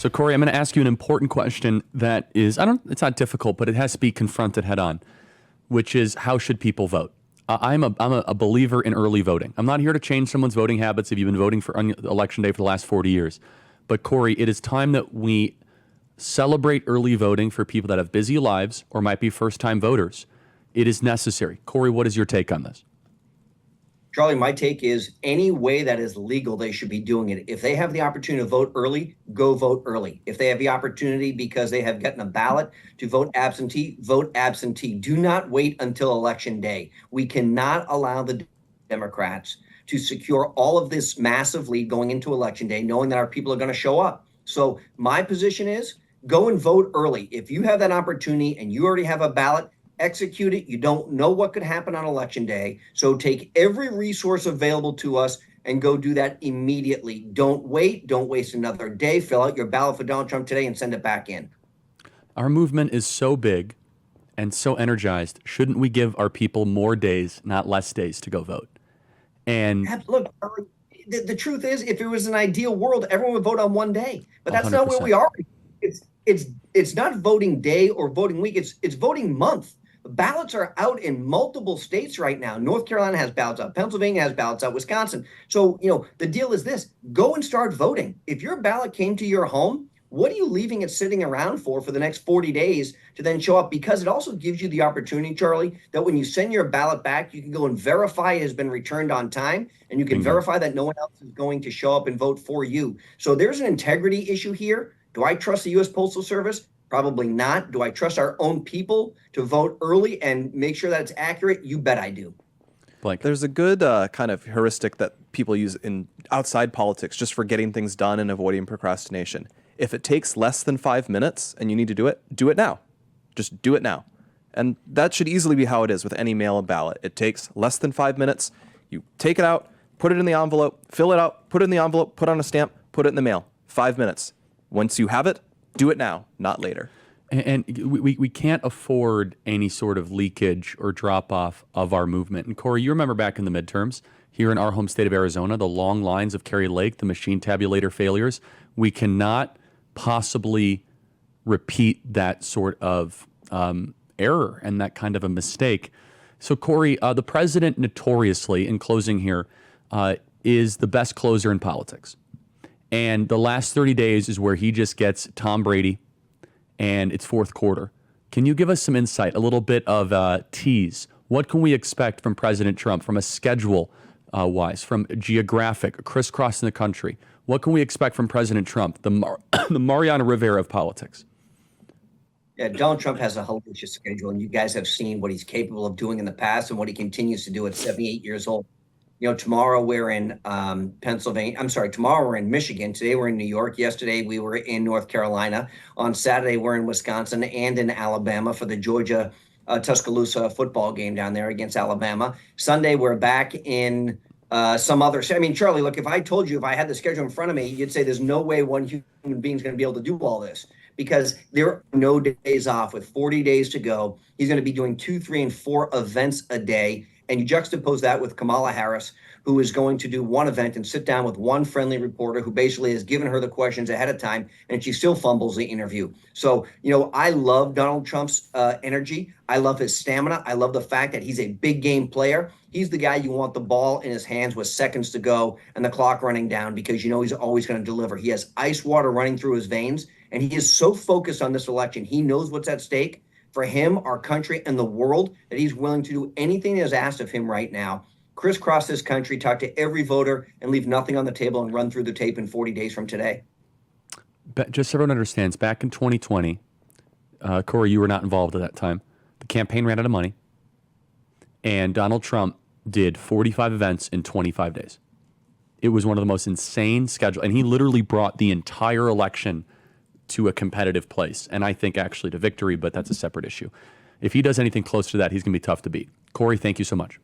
So, Corey, I'm going to ask you an important question that is, it's not difficult, but it has to be confronted head on, which is how should people vote? I'm a believer in early voting. I'm not here to change someone's voting habits if you've been voting for election day for the last 40 years. But, Corey, it is time that we celebrate early voting for people that have busy lives or might be first-time voters. It is necessary. Corey, what is your take on this? Charlie, my take is any way that is legal, they should be doing it. If they have the opportunity to vote early, go vote early. If they have the opportunity because they have gotten a ballot to vote absentee, vote absentee. Do not wait until election day. We cannot allow the Democrats to secure all of this massive lead going into election day, knowing that our people are going to show up. So my position is go and vote early. If you have that opportunity and you already have a ballot, execute it. You don't know what could happen on election day. So take every resource available to us and go do that immediately. Don't wait. Don't waste another day. Fill out your ballot for Donald Trump today and send it back in. Our movement is so big and so energized. Shouldn't we give our people more days, not less days, to go vote? And look, the truth is, if it was an ideal world, everyone would vote on one day. But that's 100%. not where we are. It's not voting day or voting week. It's voting month. Ballots are out in multiple states right now. North Carolina has ballots out. Pennsylvania has ballots out. Wisconsin. So, the deal is this. Go and start voting. If your ballot came to your home, what are you leaving it sitting around for the next 40 days to then show up? Because it also gives you the opportunity, Charlie, that when you send your ballot back, you can go and verify it has been returned on time, and you can verify that no one else is going to show up and vote for you. So there's an integrity issue here. Do I trust the U.S. Postal Service? Probably not. Do I trust our own people to vote early and make sure that it's accurate? You bet I do. Blake. There's a good kind of heuristic that people use in outside politics just for getting things done and avoiding procrastination. If it takes less than 5 minutes and you need to do it now. Just do it now. And that should easily be how it is with any mail-in ballot. It takes less than 5 minutes. You take it out, put it in the envelope, fill it out, put it in the envelope, put on a stamp, put it in the mail. 5 minutes. Once you have it, do it now, not later. And we can't afford any sort of leakage or drop-off of our movement. And Corey, you remember back in the midterms here in our home state of Arizona, the long lines of Kerry Lake, the machine tabulator failures. We cannot possibly repeat that sort of error and that kind of a mistake. So, Corey, the president notoriously, in closing here, is the best closer in politics. And the last 30 days is where he just gets Tom Brady, and it's fourth quarter. Can you give us some insight, a little bit of tease? What can we expect from President Trump from a schedule-wise, from geographic, crisscrossing the country? What can we expect from President Trump, the Mariano Rivera of politics? Yeah, Donald Trump has a hellacious schedule, and you guys have seen what he's capable of doing in the past and what he continues to do at 78 years old. Tomorrow we're in Pennsylvania. I'm sorry, tomorrow we're in Michigan. Today we're in New York. Yesterday we were in North Carolina. On Saturday we're in Wisconsin and in Alabama for the Georgia Tuscaloosa football game down there against Alabama. Sunday we're back in some other. I mean, Charlie, look, if I told you, if I had the schedule in front of me, you'd say there's no way one human being is going to be able to do all this because there are no days off. With 40 days to go, he's going to be doing 2, 3, and 4 events a day. And you juxtapose that with Kamala Harris, who is going to do one event and sit down with one friendly reporter who basically has given her the questions ahead of time, and she still fumbles the interview. So, I love Donald Trump's energy. I love his stamina. I love the fact that he's a big game player. He's the guy you want the ball in his hands with seconds to go and the clock running down because he's always going to deliver. He has ice water running through his veins, and he is so focused on this election. He knows what's at stake for him, our country, and the world, that he's willing to do anything that is asked of him right now. Crisscross this country, talk to every voter, and leave nothing on the table and run through the tape in 40 days from today. But just so everyone understands, back in 2020, Corey, you were not involved at that time. The campaign ran out of money, and Donald Trump did 45 events in 25 days. It was one of the most insane schedules, and he literally brought the entire election to a competitive place, and I think actually to victory, but that's a separate issue. If he does anything close to that, he's going to be tough to beat. Corey, thank you so much.